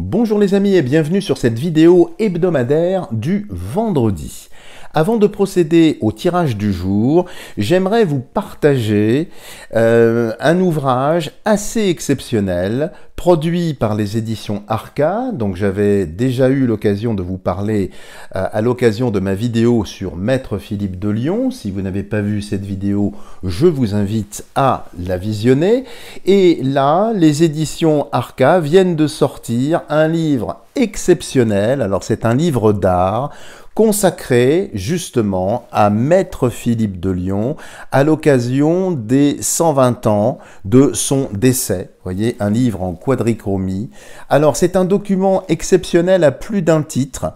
Bonjour les amis et bienvenue sur cette vidéo hebdomadaire du vendredi. Avant de procéder au tirage du jour, j'aimerais vous partager un ouvrage assez exceptionnel produit par les éditions Arca. Donc j'avais déjà eu l'occasion de vous parler à l'occasion de ma vidéo sur Maître Philippe de Lyon. Si vous n'avez pas vu cette vidéo, je vous invite à la visionner. Et là, les éditions Arca viennent de sortir un livre exceptionnel. Alors c'est un livre d'art consacré justement à Maître Philippe de Lyon à l'occasion des 120 ans de son décès. Vous voyez, un livre en quadrichromie. Alors, c'est un document exceptionnel à plus d'un titre.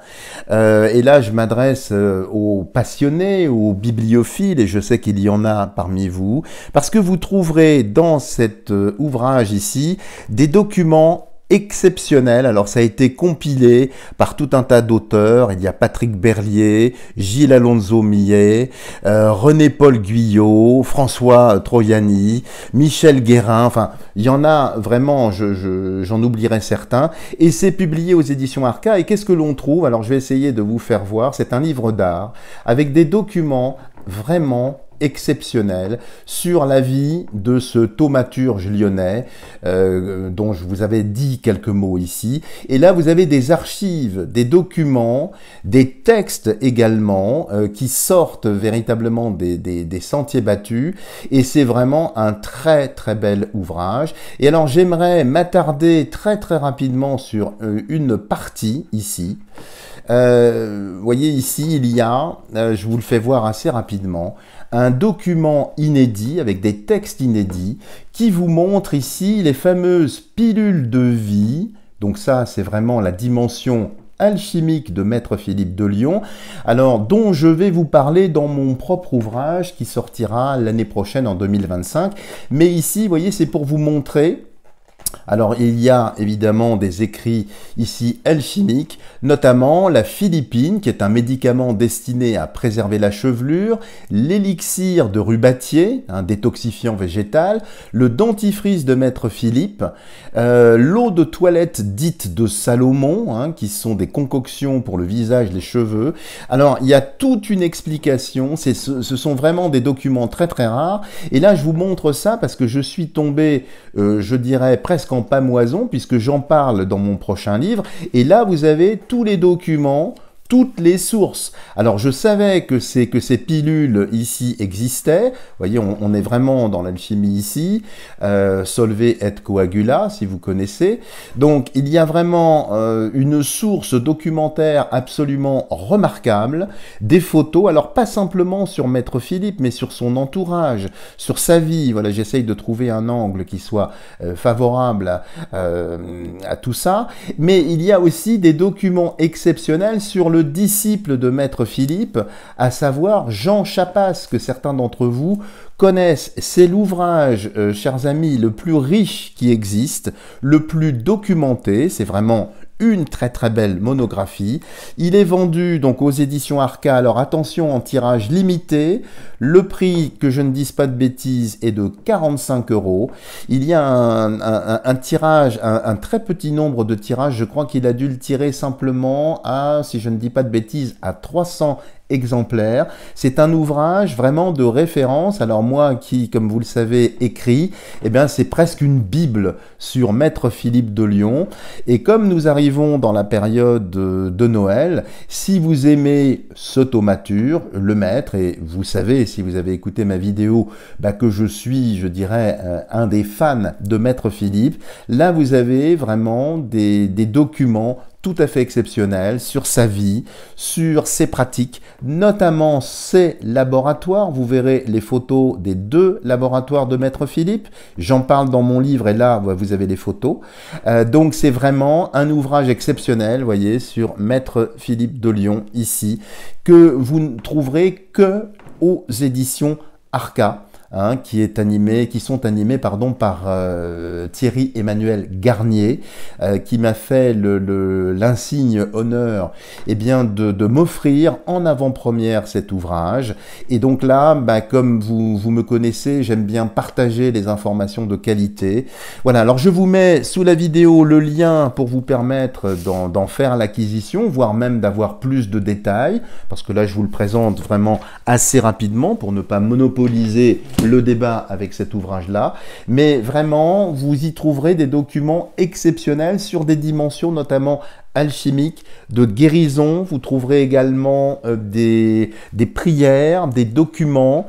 Et là, je m'adresse aux passionnés, aux bibliophiles, et je sais qu'il y en a parmi vous, parce que vous trouverez dans cet ouvrage ici des documents exceptionnel. Alors ça a été compilé par tout un tas d'auteurs. Il y a Patrick Berlier, Gilles Alonso Millet, René-Paul Guyot, François Troiani, Michel Guérin. Enfin, il y en a vraiment, j'en oublierai certains. Et c'est publié aux éditions Arca. Et qu'est-ce que l'on trouve? Alors je vais essayer de vous faire voir. C'est un livre d'art avec des documents vraiment exceptionnel sur la vie de ce thaumaturge lyonnais dont je vous avais dit quelques mots ici. Et là, vous avez des archives, des documents, des textes également qui sortent véritablement des sentiers battus. Et c'est vraiment un très très bel ouvrage. Et alors, j'aimerais m'attarder très très rapidement sur une partie ici. Vous voyez ici, il y a, je vous le fais voir assez rapidement, un document inédit avec des textes inédits qui vous montre ici les fameuses pilules de vie. Donc ça, c'est vraiment la dimension alchimique de Maître Philippe de Lyon, alors dont je vais vous parler dans mon propre ouvrage qui sortira l'année prochaine en 2025. Mais ici, vous voyez, c'est pour vous montrer. Alors, il y a évidemment des écrits ici alchimiques, notamment la philippine, qui est un médicament destiné à préserver la chevelure, l'élixir de Rubatier, un détoxifiant végétal, le dentifrice de Maître Philippe, l'eau de toilette dite de Salomon, qui sont des concoctions pour le visage, les cheveux. Alors, il y a toute une explication, ce sont vraiment des documents très très rares, et là, je vous montre ça parce que je suis tombé, je dirais, presque en pamoison, puisque j'en parle dans mon prochain livre. Et là, vous avez tous les documents, toutes les sources. Alors, je savais que ces pilules ici existaient. Vous voyez, on est vraiment dans l'alchimie ici. Solve et coagula, si vous connaissez. Donc, il y a vraiment une source documentaire absolument remarquable. Des photos, alors pas simplement sur Maître Philippe, mais sur son entourage, sur sa vie. Voilà, j'essaye de trouver un angle qui soit favorable à tout ça. Mais il y a aussi des documents exceptionnels sur le disciple de Maître Philippe, à savoir Jean Chapas, que certains d'entre vous connaissent. C'est l'ouvrage, chers amis, le plus riche qui existe, le plus documenté. C'est vraiment une très très belle monographie. Il est vendu donc aux éditions Arca. Alors attention, en tirage limité. Le prix, que je ne dise pas de bêtises, est de 45 €. Il y a un tirage, un très petit nombre de tirages. Je crois qu'il a dû le tirer simplement à, si je ne dis pas de bêtises, à 300 exemplaires. C'est un ouvrage vraiment de référence. Alors moi qui, comme vous le savez, écris, eh bien c'est presque une bible sur Maître Philippe de Lyon. Et comme nous arrivons dans la période de Noël, si vous aimez ce thaumaturge, le maître, et vous savez, si vous avez écouté ma vidéo, que je suis, je dirais, un des fans de Maître Philippe, là vous avez vraiment des documents tout à fait exceptionnel sur sa vie, sur ses pratiques, notamment ses laboratoires. Vous verrez les photos des 2 laboratoires de Maître Philippe. J'en parle dans mon livre et là, vous avez les photos. Donc, c'est vraiment un ouvrage exceptionnel, vous voyez, sur Maître Philippe de Lyon, ici, que vous ne trouverez que aux éditions Arca. hein, qui sont animés pardon, par Thierry-Emmanuel Garnier, qui m'a fait l'insigne honneur eh bien, de m'offrir en avant-première cet ouvrage. Et donc là, bah, comme vous me connaissez, j'aime bien partager les informations de qualité. Voilà, alors je vous mets sous la vidéo le lien pour vous permettre d'en faire l'acquisition, voire même d'avoir plus de détails, parce que là je vous le présente vraiment assez rapidement pour ne pas monopoliser le débat avec cet ouvrage-là. Mais vraiment, vous y trouverez des documents exceptionnels sur des dimensions notamment alchimiques, de guérison. Vous trouverez également des prières, des documents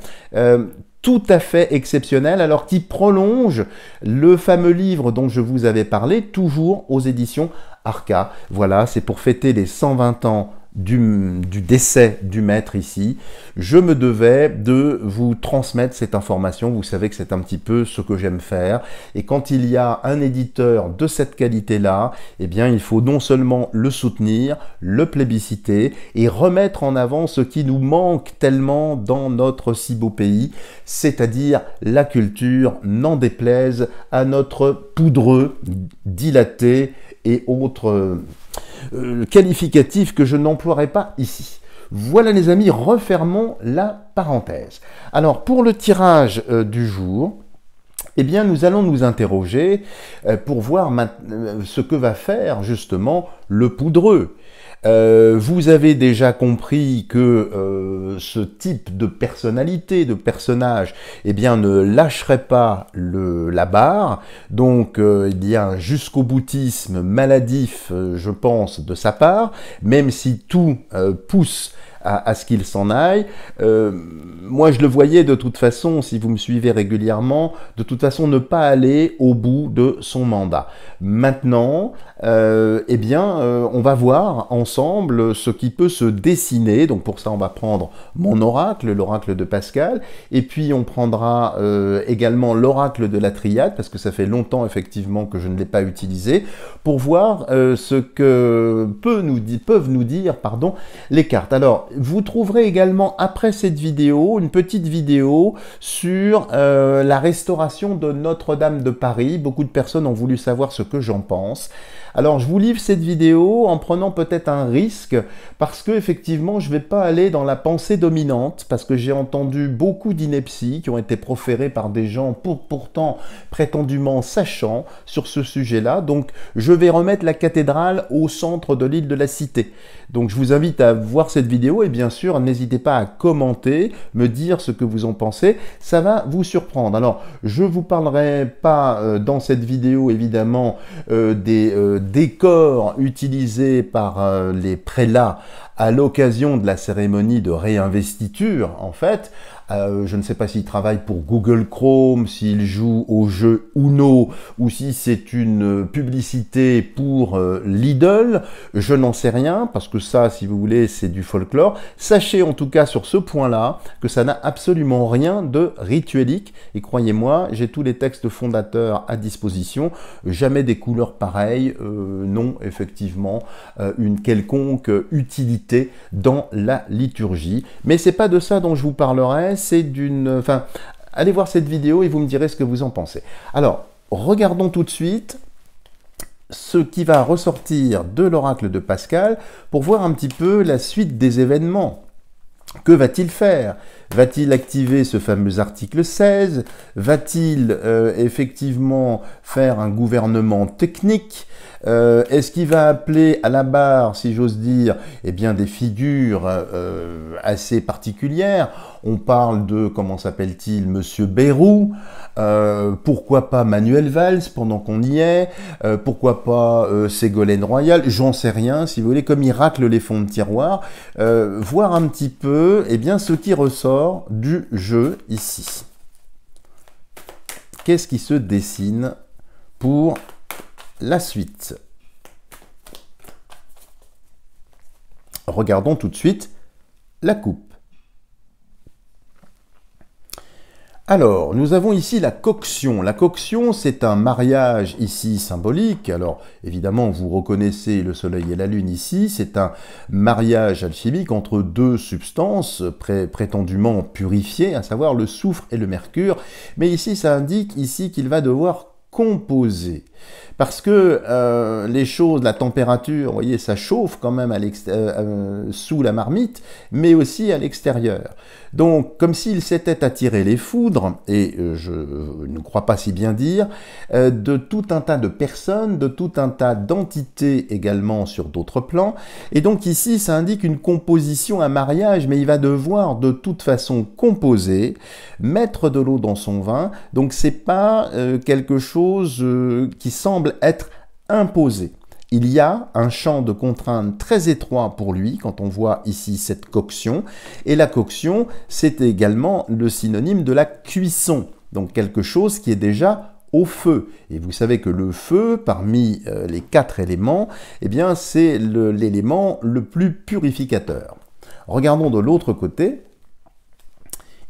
tout à fait exceptionnels, alors qui prolongent le fameux livre dont je vous avais parlé, toujours aux éditions Arca. Voilà, c'est pour fêter les 120 ans du décès du maître ici, je me devais de vous transmettre cette information. Vous savez que c'est un petit peu ce que j'aime faire. Et quand il y a un éditeur de cette qualité-là, eh bien, il faut non seulement le soutenir, le plébisciter et remettre en avant ce qui nous manque tellement dans notre si beau pays, c'est-à-dire la culture, n'en déplaise à notre poudreux, dilaté et autres qualificatif que je n'emploierai pas ici. Voilà les amis, refermons la parenthèse. Alors pour le tirage du jour, eh bien nous allons nous interroger pour voir ce que va faire justement le poudreux. Vous avez déjà compris que ce type de personnalité, de personnage, eh bien, ne lâcherait pas la barre. Donc, il y a un jusqu'au boutisme maladif, je pense, de sa part, même si tout pousse à ce qu'il s'en aille. Moi, je le voyais de toute façon, si vous me suivez régulièrement, de toute façon ne pas aller au bout de son mandat. Maintenant, eh bien, on va voir ensemble ce qui peut se dessiner. Donc pour ça, on va prendre mon oracle, l'oracle de Pascal, et puis on prendra également l'oracle de la triade, parce que ça fait longtemps effectivement que je ne l'ai pas utilisé, pour voir ce que peuvent nous dire pardon, les cartes. Alors, vous trouverez également après cette vidéo une petite vidéo sur la restauration de Notre-Dame de Paris. Beaucoup de personnes ont voulu savoir ce que j'en pense. Alors, je vous livre cette vidéo en prenant peut-être un risque parce que effectivement, je ne vais pas aller dans la pensée dominante parce que j'ai entendu beaucoup d'inepties qui ont été proférées par des gens pourtant prétendument sachants sur ce sujet-là. Donc, je vais remettre la cathédrale au centre de l'île de la Cité. Donc, je vous invite à voir cette vidéo et bien sûr, n'hésitez pas à commenter, me dire ce que vous en pensez. Ça va vous surprendre. Alors, je ne vous parlerai pas dans cette vidéo, évidemment, des décors utilisés par les prélats à l'occasion de la cérémonie de réinvestiture, en fait. Je ne sais pas s'il travaille pour Google Chrome, s'il joue au jeu Uno, ou si c'est une publicité pour Lidl. Je n'en sais rien, parce que ça, si vous voulez, c'est du folklore. Sachez en tout cas sur ce point-là que ça n'a absolument rien de rituelique. Et croyez-moi, j'ai tous les textes fondateurs à disposition. Jamais des couleurs pareilles, non, effectivement, une quelconque utilité dans la liturgie. Mais c'est pas de ça dont je vous parlerai. C'est d'une... Enfin, allez voir cette vidéo et vous me direz ce que vous en pensez. Alors, regardons tout de suite ce qui va ressortir de l'oracle de Pascal pour voir un petit peu la suite des événements. Que va-t-il faire? Va-t-il activer ce fameux article 16? Va-t-il effectivement faire un gouvernement technique? Est-ce qu'il va appeler à la barre, si j'ose dire, eh bien des figures assez particulières? On parle de, comment s'appelle-t-il, Monsieur Bayrou, pourquoi pas Manuel Valls pendant qu'on y est, pourquoi pas Ségolène Royal, j'en sais rien, si vous voulez, comme il racle les fonds de tiroir, voir un petit peu eh bien, ce qui ressort du jeu ici. Qu'est-ce qui se dessine pour la suite? Regardons tout de suite la coupe. Alors, nous avons ici la coction. La coction, c'est un mariage ici symbolique. Alors, évidemment, vous reconnaissez le soleil et la lune ici. C'est un mariage alchimique entre deux substances prétendument purifiées, à savoir le soufre et le mercure. Mais ici, ça indique ici qu'il va devoir composer. Parce que les choses, la température, vous voyez, ça chauffe quand même sous la marmite, mais aussi à l'extérieur. Donc, comme s'il s'était attiré les foudres, et je ne crois pas si bien dire, de tout un tas de personnes, de tout un tas d'entités également sur d'autres plans. Et donc ici, ça indique une composition, un mariage, mais il va devoir de toute façon composer, mettre de l'eau dans son vin. Donc c'est pas quelque chose qui semble être imposé. Il y a un champ de contraintes très étroit pour lui quand on voit ici cette coction. Et la coction, c'est également le synonyme de la cuisson. Donc quelque chose qui est déjà au feu. Et vous savez que le feu, parmi les 4 éléments, eh bien c'est l'élément le plus purificateur. Regardons de l'autre côté.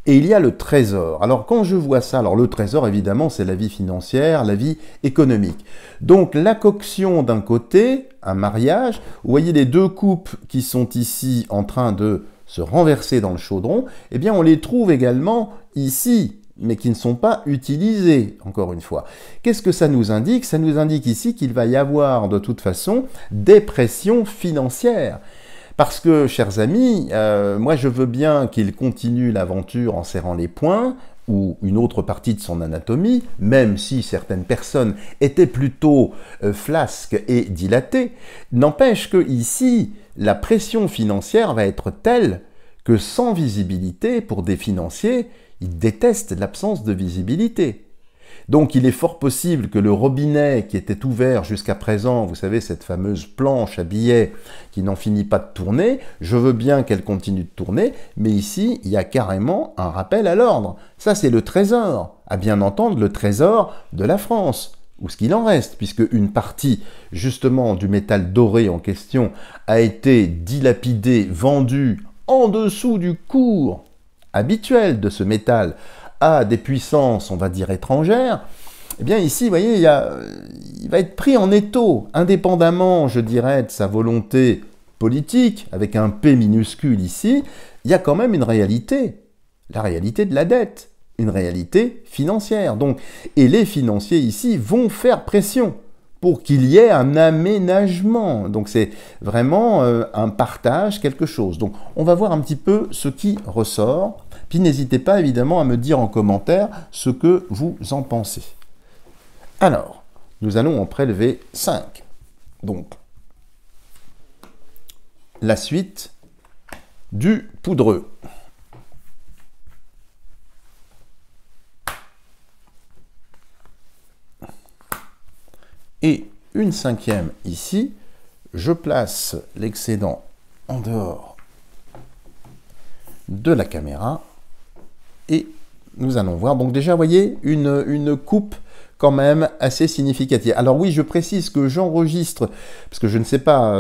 Et il y a le trésor. Alors quand je vois ça, alors le trésor évidemment c'est la vie financière, la vie économique. Donc la coction d'un côté, un mariage, vous voyez les deux coupes qui sont ici en train de se renverser dans le chaudron, eh bien on les trouve également ici, mais qui ne sont pas utilisées, encore une fois. Qu'est-ce que ça nous indique? Ça nous indique ici qu'il va y avoir de toute façon des pressions financières. Parce que, chers amis, moi je veux bien qu'il continue l'aventure en serrant les poings, ou une autre partie de son anatomie, même si certaines personnes étaient plutôt flasques et dilatées, n'empêche que ici, la pression financière va être telle que sans visibilité, pour des financiers, ils détestent l'absence de visibilité. Donc il est fort possible que le robinet qui était ouvert jusqu'à présent, vous savez, cette fameuse planche à billets qui n'en finit pas de tourner, je veux bien qu'elle continue de tourner, mais ici, il y a carrément un rappel à l'ordre. Ça, c'est le trésor, à bien entendre le trésor de la France, ou ce qu'il en reste, puisque une partie, justement, du métal doré en question a été dilapidée, vendue en dessous du cours habituel de ce métal, à des puissances, on va dire, étrangères, eh bien ici, vous voyez, il va être pris en étau, indépendamment, je dirais, de sa volonté politique, avec un P minuscule ici, il y a quand même une réalité, la réalité de la dette, une réalité financière. Donc, et les financiers ici vont faire pression pour qu'il y ait un aménagement. Donc c'est vraiment un partage, quelque chose. Donc on va voir un petit peu ce qui ressort. Puis n'hésitez pas évidemment à me dire en commentaire ce que vous en pensez. Alors, nous allons en prélever 5. Donc, la suite du poudreux. Et une 5e ici, je place l'excédent en dehors de la caméra. Et nous allons voir, donc déjà, vous voyez, une coupe quand même assez significative. Alors oui, je précise que j'enregistre, parce que je ne sais pas,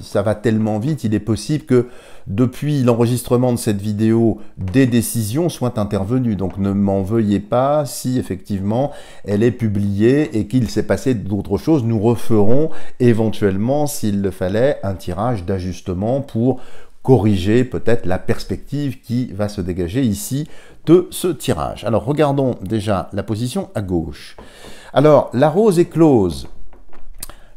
ça va tellement vite, il est possible que depuis l'enregistrement de cette vidéo, des décisions soient intervenues. Donc ne m'en veuillez pas si effectivement elle est publiée et qu'il s'est passé d'autres choses. Nous referons éventuellement, s'il le fallait, un tirage d'ajustement pour corriger peut-être la perspective qui va se dégager ici de ce tirage. Alors regardons déjà la position à gauche. Alors la rose est close,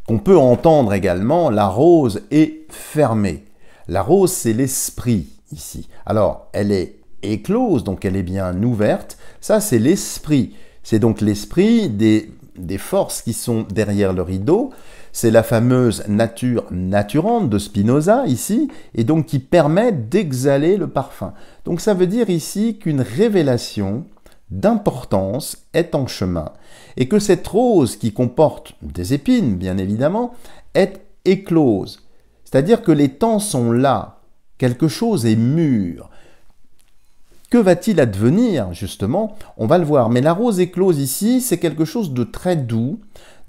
qu'on peut entendre également, la rose est fermée. La rose c'est l'esprit ici. Alors elle est éclose, donc elle est bien ouverte. Ça c'est l'esprit. C'est donc l'esprit des forces qui sont derrière le rideau. C'est la fameuse nature naturante de Spinoza ici, et donc qui permet d'exhaler le parfum. Donc ça veut dire ici qu'une révélation d'importance est en chemin, et que cette rose qui comporte des épines, bien évidemment, est éclose. C'est-à-dire que les temps sont là, quelque chose est mûr. Que va-t-il advenir, justement? On va le voir. Mais la rose éclose ici, c'est quelque chose de très doux,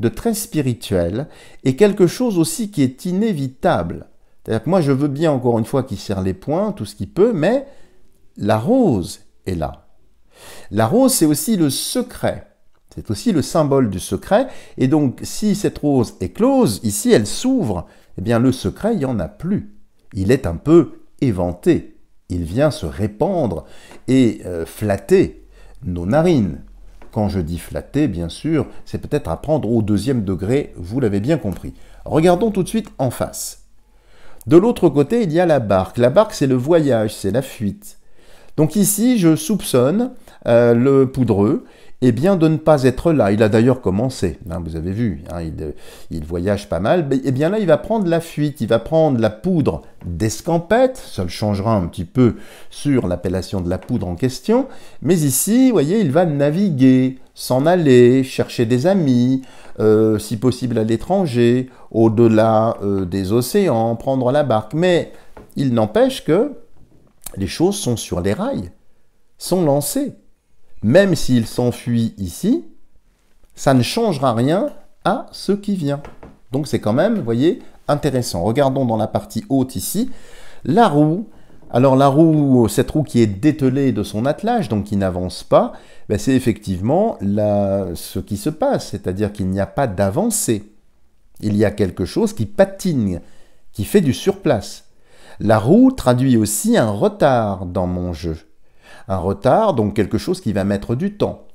de très spirituel, et quelque chose aussi qui est inévitable. C'est-à-dire que moi, je veux bien, encore une fois, qu'il serre les poings, tout ce qu'il peut, mais la rose est là. La rose, c'est aussi le secret. C'est aussi le symbole du secret. Et donc, si cette rose est close, ici, elle s'ouvre, eh bien, le secret, il n'y en a plus. Il est un peu éventé. Il vient se répandre et flatter nos narines. Quand je dis flatter, bien sûr, c'est peut-être à prendre au deuxième degré, vous l'avez bien compris. Regardons tout de suite en face. De l'autre côté, il y a la barque. La barque, c'est le voyage, c'est la fuite. Donc ici, je soupçonne le poudreux bien de ne pas être là. Il a d'ailleurs commencé, hein, vous avez vu, hein, il voyage pas mal. Et bien là, il va prendre la fuite, il va prendre la poudre d'escampette, ça le changera un petit peu sur l'appellation de la poudre en question, mais ici, vous voyez, il va naviguer, s'en aller, chercher des amis, si possible à l'étranger, au-delà des océans, prendre la barque. Mais il n'empêche que les choses sont sur les rails, sont lancées. Même s'il s'enfuit ici, ça ne changera rien à ce qui vient. Donc c'est quand même, vous voyez, intéressant. Regardons dans la partie haute ici, la roue. Alors la roue, cette roue qui est dételée de son attelage, donc qui n'avance pas, ben c'est effectivement ce qui se passe, c'est-à-dire qu'il n'y a pas d'avancée. Il y a quelque chose qui patine, qui fait du surplace. La roue traduit aussi un retard dans mon jeu. Un retard, donc quelque chose qui va mettre du temps.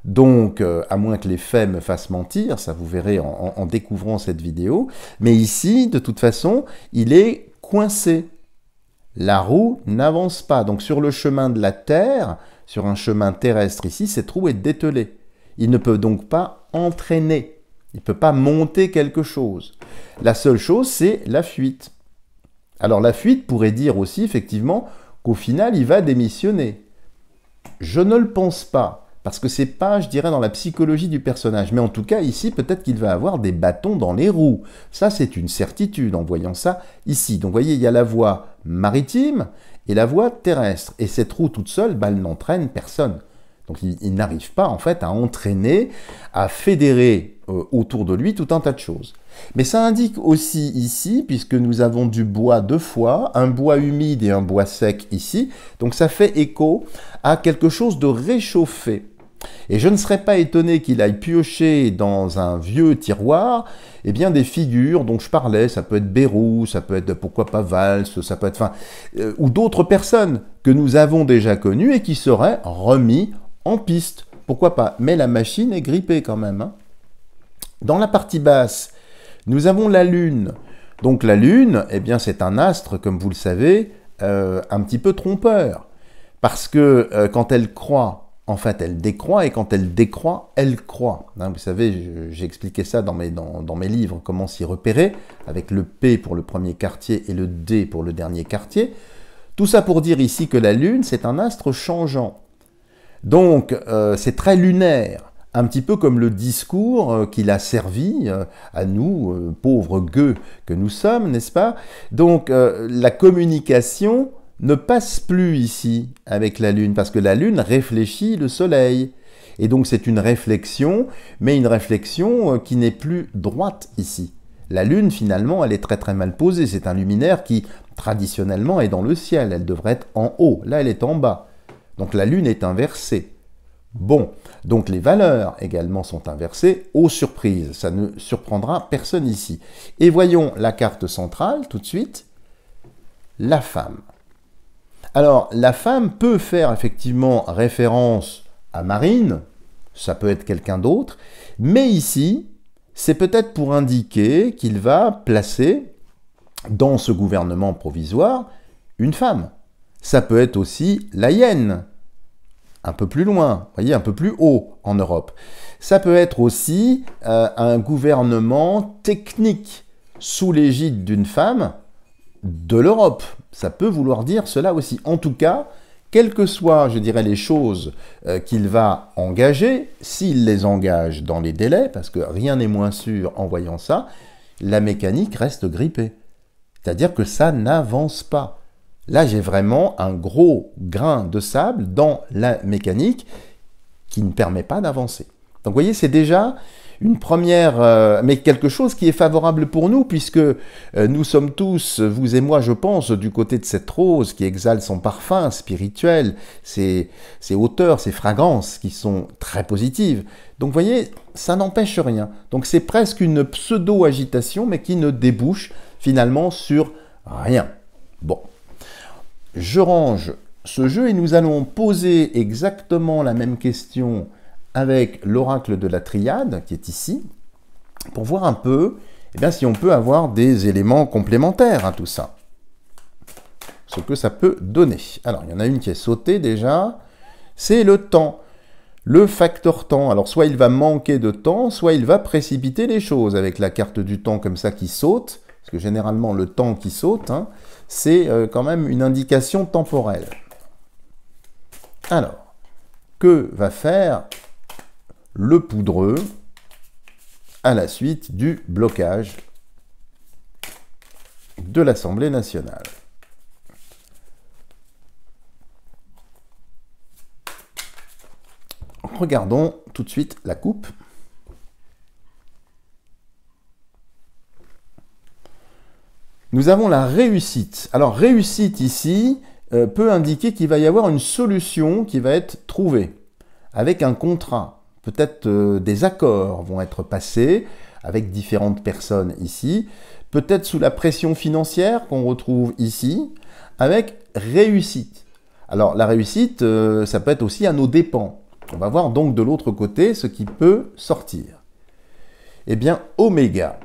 Donc, à moins que les faits me fassent mentir, ça vous verrez en découvrant cette vidéo, mais ici, de toute façon, il est coincé. La roue n'avance pas. Donc, sur le chemin de la Terre, sur un chemin terrestre ici, cette roue est dételée. Il ne peut donc pas entraîner. Il ne peut pas monter quelque chose. La seule chose, c'est la fuite. Alors, la fuite pourrait dire aussi, effectivement, qu'au final, il va démissionner. Je ne le pense pas, parce que c'est pas, je dirais, dans la psychologie du personnage. Mais en tout cas, ici, peut-être qu'il va avoir des bâtons dans les roues. Ça, c'est une certitude en voyant ça ici. Donc, vous voyez, il y a la voie maritime et la voie terrestre. Et cette roue toute seule, bah, elle n'entraîne personne. Donc, il n'arrive pas, en fait, à entraîner, à fédérer autour de lui tout un tas de choses. Mais ça indique aussi ici, puisque nous avons du bois deux fois, un bois humide et un bois sec ici, donc ça fait écho à quelque chose de réchauffé. Et je ne serais pas étonné qu'il aille piocher dans un vieux tiroir, eh bien des figures dont je parlais, ça peut être Bérou, ça peut être pourquoi pas Valls, ça peut être, ou d'autres personnes que nous avons déjà connues et qui seraient remis en piste. Pourquoi pas? Mais la machine est grippée quand même, hein. Dans la partie basse, nous avons la Lune. Donc la Lune, eh bien c'est un astre, comme vous le savez, un petit peu trompeur. Parce que quand elle croît, en fait elle décroît, et quand elle décroît, elle croît. Hein, vous savez, j'ai expliqué ça dans mes livres, comment s'y repérer, avec le P pour le premier quartier et le D pour le dernier quartier. Tout ça pour dire ici que la Lune, c'est un astre changeant. Donc c'est très lunaire. Un petit peu comme le discours qu'il a servi à nous, pauvres gueux que nous sommes, n'est-ce pas? Donc la communication ne passe plus ici avec la Lune, parce que la Lune réfléchit le Soleil. Et donc c'est une réflexion, mais une réflexion qui n'est plus droite ici. La Lune, finalement, elle est très très mal posée. C'est un luminaire qui, traditionnellement, est dans le ciel. Elle devrait être en haut. Là, elle est en bas. Donc la Lune est inversée. Bon, donc les valeurs également sont inversées, aux surprises, ça ne surprendra personne ici. Et voyons la carte centrale tout de suite, la femme. Alors, la femme peut faire effectivement référence à Marine, ça peut être quelqu'un d'autre, mais ici, c'est peut-être pour indiquer qu'il va placer dans ce gouvernement provisoire une femme. Ça peut être aussi la hyène, un peu plus loin, vous voyez, un peu plus haut en Europe. Ça peut être aussi un gouvernement technique sous l'égide d'une femme de l'Europe. Ça peut vouloir dire cela aussi. En tout cas, quelles que soient, je dirais, les choses qu'il va engager, s'il les engage dans les délais, parce que rien n'est moins sûr en voyant ça, la mécanique reste grippée. C'est-à-dire que ça n'avance pas. Là, j'ai vraiment un gros grain de sable dans la mécanique qui ne permet pas d'avancer. Donc, vous voyez, c'est déjà une première, mais quelque chose qui est favorable pour nous, puisque nous sommes tous, vous et moi, je pense, du côté de cette rose qui exhale son parfum spirituel, ses hauteurs, ses fragrances qui sont très positives. Donc, vous voyez, ça n'empêche rien. Donc, c'est presque une pseudo-agitation, mais qui ne débouche finalement sur rien. Bon, je range ce jeu et nous allons poser exactement la même question avec l'oracle de la triade, qui est ici, pour voir un peu eh bien, si on peut avoir des éléments complémentaires à tout ça. Ce que ça peut donner. Alors, il y en a une qui est sautée déjà, c'est le temps. Le facteur temps. Alors, soit il va manquer de temps, soit il va précipiter les choses avec la carte du temps comme ça qui saute, parce que généralement, le temps qui saute, hein, c'est quand même une indication temporelle. Alors, que va faire le poudreux à la suite du blocage de l'Assemblée nationale? Regardons tout de suite la coupe. Nous avons la réussite. Alors, réussite ici peut indiquer qu'il va y avoir une solution qui va être trouvée avec un contrat. Peut-être des accords vont être passés avec différentes personnes ici. Peut-être sous la pression financière qu'on retrouve ici, avec réussite. Alors, la réussite, ça peut être aussi à nos dépens. On va voir donc de l'autre côté ce qui peut sortir. Eh bien, oméga.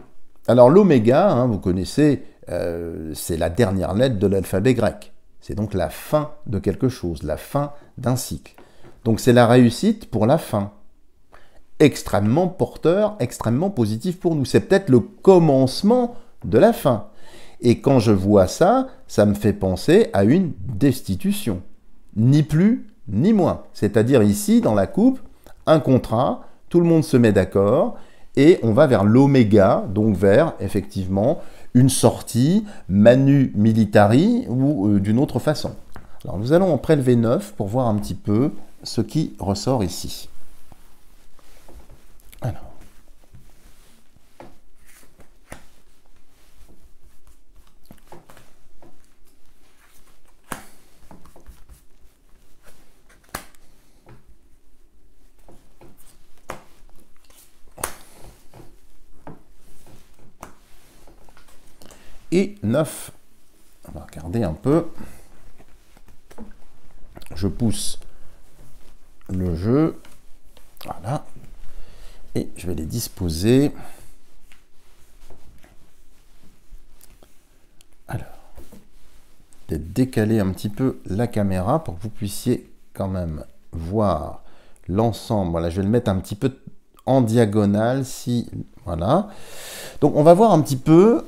Alors, l'oméga, hein, vous connaissez, c'est la dernière lettre de l'alphabet grec. C'est donc la fin de quelque chose, la fin d'un cycle. Donc c'est la réussite pour la fin. Extrêmement porteur, extrêmement positif pour nous. C'est peut-être le commencement de la fin. Et quand je vois ça, ça me fait penser à une destitution. Ni plus, ni moins. C'est-à-dire ici, dans la coupe, un contrat, tout le monde se met d'accord, et on va vers l'oméga, donc vers, effectivement, une sortie manu militari ou d'une autre façon. Alors nous allons en prélever 9 pour voir un petit peu ce qui ressort ici. Alors. Et 9. On va regarder un peu. Je pousse le jeu. Voilà. Et je vais les disposer. Alors, je vais décaler un petit peu la caméra pour que vous puissiez quand même voir l'ensemble. Voilà, je vais le mettre un petit peu en diagonale. Voilà. Donc, on va voir un petit peu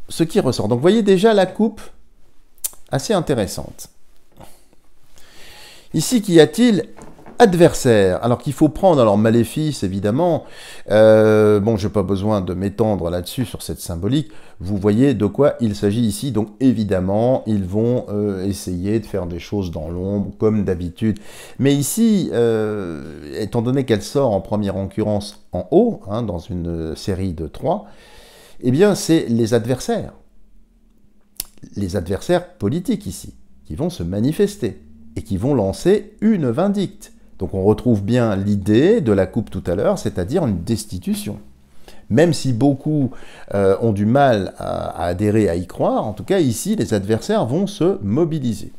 ce qui ressort. Donc, vous voyez déjà la coupe assez intéressante. Ici, qu'y a-t-il? Adversaire. Alors qu'il faut prendre, alors maléfice, évidemment. Bon, je n'ai pas besoin de m'étendre là-dessus, sur cette symbolique. Vous voyez de quoi il s'agit ici. Donc, évidemment, ils vont essayer de faire des choses dans l'ombre, comme d'habitude. Mais ici, étant donné qu'elle sort en première occurrence en haut, hein, dans une série de 3, eh bien, c'est les adversaires politiques ici, qui vont se manifester et qui vont lancer une vindicte. Donc on retrouve bien l'idée de la coupe tout à l'heure, c'est-à-dire une destitution. Même si beaucoup ont du mal à adhérer, à y croire, en tout cas ici, les adversaires vont se mobiliser.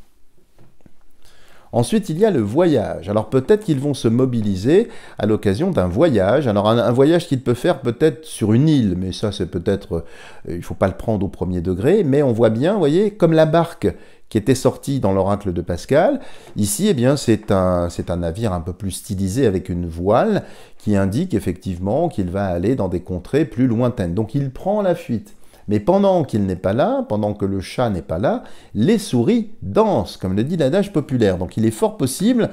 Ensuite, il y a le voyage. Alors peut-être qu'ils vont se mobiliser à l'occasion d'un voyage. Alors un voyage qu'il peut faire peut-être sur une île, mais ça c'est peut-être, il ne faut pas le prendre au premier degré, mais on voit bien, vous voyez, comme la barque qui était sortie dans l'oracle de Pascal, ici, eh bien, c'est un navire un peu plus stylisé avec une voile qui indique effectivement qu'il va aller dans des contrées plus lointaines. Donc il prend la fuite. Mais pendant qu'il n'est pas là, pendant que le chat n'est pas là, les souris dansent, comme le dit l'adage populaire. Donc il est fort possible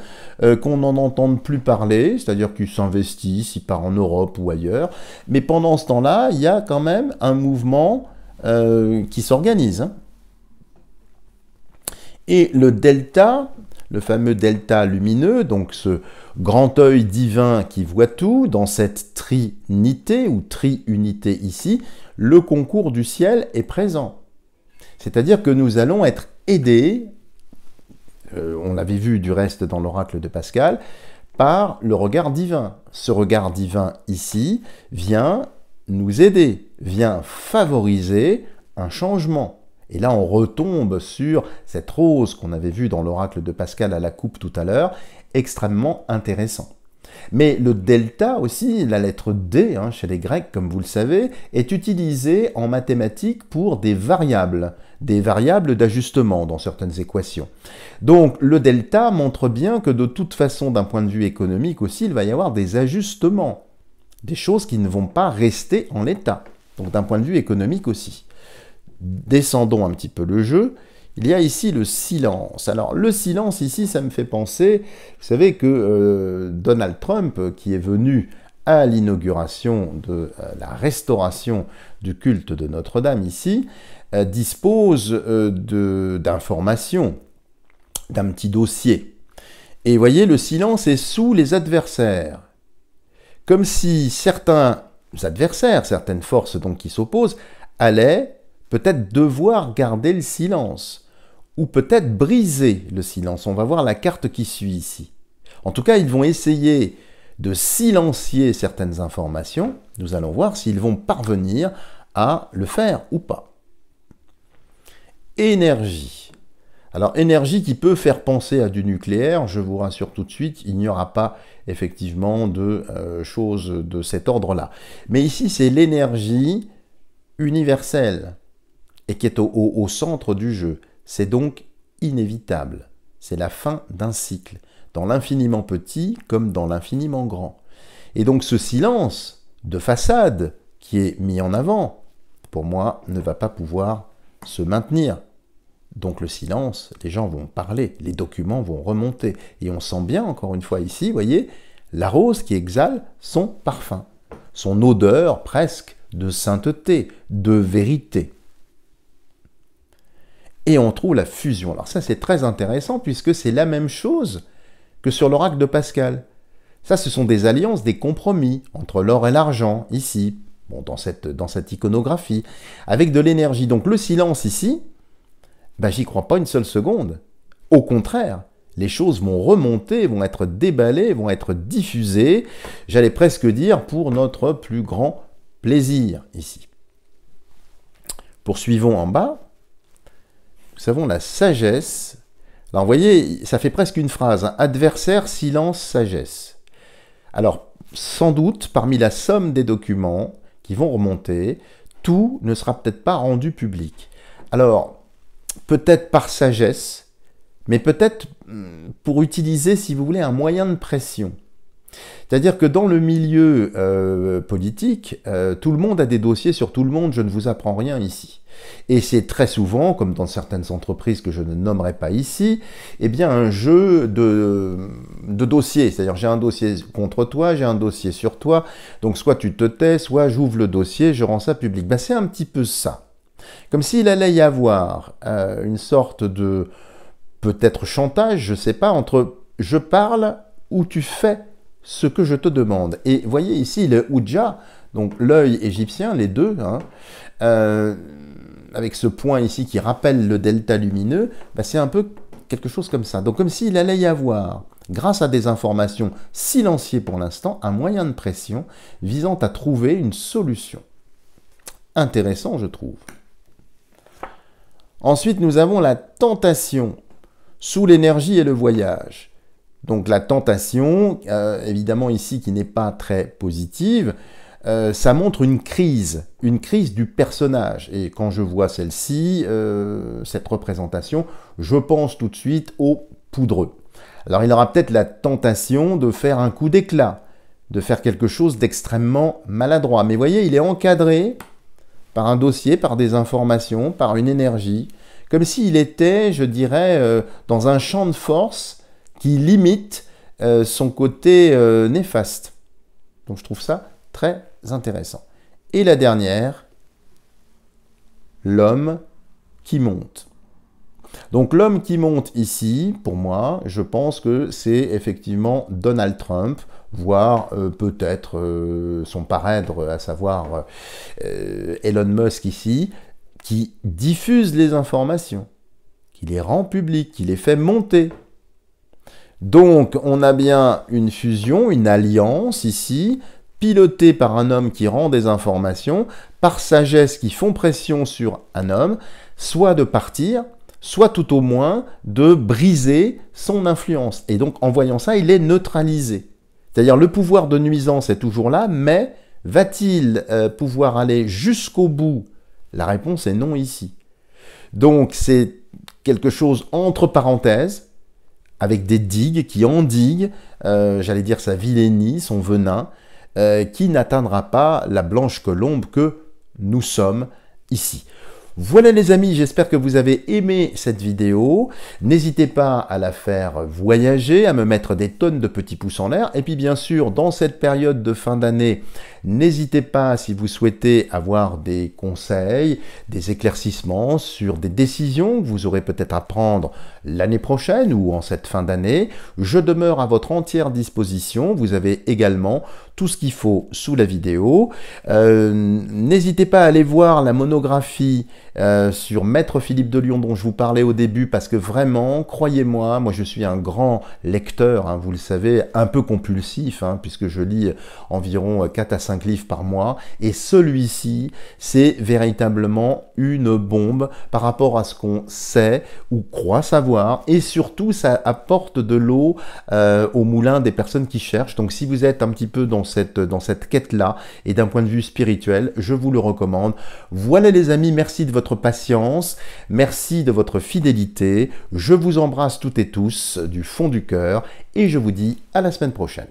qu'on n'en entende plus parler, c'est-à-dire qu'il s'investisse, il part en Europe ou ailleurs. Mais pendant ce temps-là, il y a quand même un mouvement qui s'organise. Hein. Et le delta le fameux delta lumineux, donc ce grand œil divin qui voit tout, dans cette trinité ou triunité ici, le concours du ciel est présent. C'est-à-dire que nous allons être aidés, on l'avait vu du reste dans l'oracle de Pascal, par le regard divin. Ce regard divin ici vient nous aider, vient favoriser un changement. Et là, on retombe sur cette rose qu'on avait vue dans l'oracle de Pascal à la coupe tout à l'heure, extrêmement intéressant. Mais le delta aussi, la lettre D, chez les Grecs, comme vous le savez, est utilisée en mathématiques pour des variables d'ajustement dans certaines équations. Donc le delta montre bien que de toute façon, d'un point de vue économique aussi, il va y avoir des ajustements, des choses qui ne vont pas rester en l'état. Donc d'un point de vue économique aussi. Descendons un petit peu le jeu. Il y a ici le silence. Alors le silence ici, ça me fait penser, vous savez que Donald Trump, qui est venu à l'inauguration de la restauration du culte de Notre-Dame ici, dispose d'informations, d'un petit dossier. Et vous voyez, le silence est sous les adversaires. Comme si certains adversaires, certaines forces donc qui s'opposent, allaient peut-être devoir garder le silence, ou peut-être briser le silence. On va voir la carte qui suit ici. En tout cas, ils vont essayer de silencier certaines informations. Nous allons voir s'ils vont parvenir à le faire ou pas. Énergie. Alors, énergie qui peut faire penser à du nucléaire, je vous rassure tout de suite, il n'y aura pas effectivement de choses de cet ordre-là. Mais ici, c'est l'énergie universelle et qui est au centre du jeu. C'est donc inévitable. C'est la fin d'un cycle, dans l'infiniment petit comme dans l'infiniment grand. Et donc ce silence de façade qui est mis en avant, pour moi, ne va pas pouvoir se maintenir. Donc le silence, les gens vont parler, les documents vont remonter. Et on sent bien, encore une fois ici, vous voyez, la rose qui exhale son parfum, son odeur presque de sainteté, de vérité. Et on trouve la fusion. Alors ça, c'est très intéressant puisque c'est la même chose que sur l'oracle de Pascal. Ça, ce sont des alliances, des compromis entre l'or et l'argent, ici, bon, dans cette iconographie, avec de l'énergie. Donc le silence ici, j'y crois pas une seule seconde. Au contraire, les choses vont remonter, vont être déballées, vont être diffusées, j'allais presque dire pour notre plus grand plaisir, ici. Poursuivons en bas. Nous savons la sagesse. Alors, vous voyez, ça fait presque une phrase. Adversaire, silence, sagesse. Alors, sans doute, parmi la somme des documents qui vont remonter, tout ne sera peut-être pas rendu public. Alors, peut-être par sagesse, mais peut-être pour utiliser, si vous voulez, un moyen de pression. C'est-à-dire que dans le milieu politique, tout le monde a des dossiers sur tout le monde, je ne vous apprends rien ici. Et c'est très souvent, comme dans certaines entreprises que je ne nommerai pas ici, un jeu de dossiers. C'est-à-dire j'ai un dossier contre toi, j'ai un dossier sur toi, donc soit tu te tais, soit j'ouvre le dossier, je rends ça public. C'est un petit peu ça. Comme s'il allait y avoir une sorte de, peut-être chantage, je ne sais pas, entre je parle ou tu fais ce que je te demande. Et voyez ici le Ouja, donc l'œil égyptien, les deux, avec ce point ici qui rappelle le delta lumineux, c'est un peu quelque chose comme ça. Donc comme s'il allait y avoir, grâce à des informations silenciées pour l'instant, un moyen de pression visant à trouver une solution. Intéressant, je trouve. Ensuite, nous avons la tentation, sous l'énergie et le voyage. Donc la tentation, évidemment ici qui n'est pas très positive, ça montre une crise du personnage. Et quand je vois celle-ci, cette représentation, je pense tout de suite au poudreux. Alors il aura peut-être la tentation de faire un coup d'éclat, de faire quelque chose d'extrêmement maladroit. Mais voyez, il est encadré par un dossier, par des informations, par une énergie, comme s'il était, je dirais, dans un champ de force qui limite son côté néfaste. Donc je trouve ça très intéressant. Et la dernière, l'homme qui monte. Donc l'homme qui monte ici, pour moi, je pense que c'est effectivement Donald Trump, voire peut-être son parrain, à savoir Elon Musk ici, qui diffuse les informations, qui les rend publiques, qui les fait monter. Donc on a bien une fusion, une alliance ici, pilotée par un homme qui rend des informations, par sagesse qui font pression sur un homme, soit de partir, soit tout au moins de briser son influence. Et donc en voyant ça, il est neutralisé. C'est-à-dire le pouvoir de nuisance est toujours là, mais va-t-il pouvoir aller jusqu'au bout? La réponse est non ici. Donc c'est quelque chose entre parenthèses, avec des digues qui endiguent, j'allais dire sa vilainie, son venin, qui n'atteindra pas la blanche colombe que nous sommes ici. Voilà les amis, j'espère que vous avez aimé cette vidéo. N'hésitez pas à la faire voyager, à me mettre des tonnes de petits pouces en l'air. Et puis bien sûr, dans cette période de fin d'année, n'hésitez pas, si vous souhaitez avoir des conseils, des éclaircissements sur des décisions que vous aurez peut-être à prendre l'année prochaine ou en cette fin d'année, je demeure à votre entière disposition. Vous avez également tout ce qu'il faut sous la vidéo. N'hésitez pas à aller voir la monographie sur Maître Philippe de Lyon dont je vous parlais au début, parce que vraiment, croyez-moi, moi je suis un grand lecteur, hein, vous le savez, un peu compulsif, hein, puisque je lis environ 4 à 5 livres par mois, et celui-ci, c'est véritablement une bombe par rapport à ce qu'on sait ou croit savoir, et surtout ça apporte de l'eau au moulin des personnes qui cherchent. Donc si vous êtes un petit peu dans cette quête-là, et d'un point de vue spirituel, je vous le recommande. Voilà les amis, merci de votre patience, merci de votre fidélité, je vous embrasse toutes et tous du fond du cœur, et je vous dis à la semaine prochaine.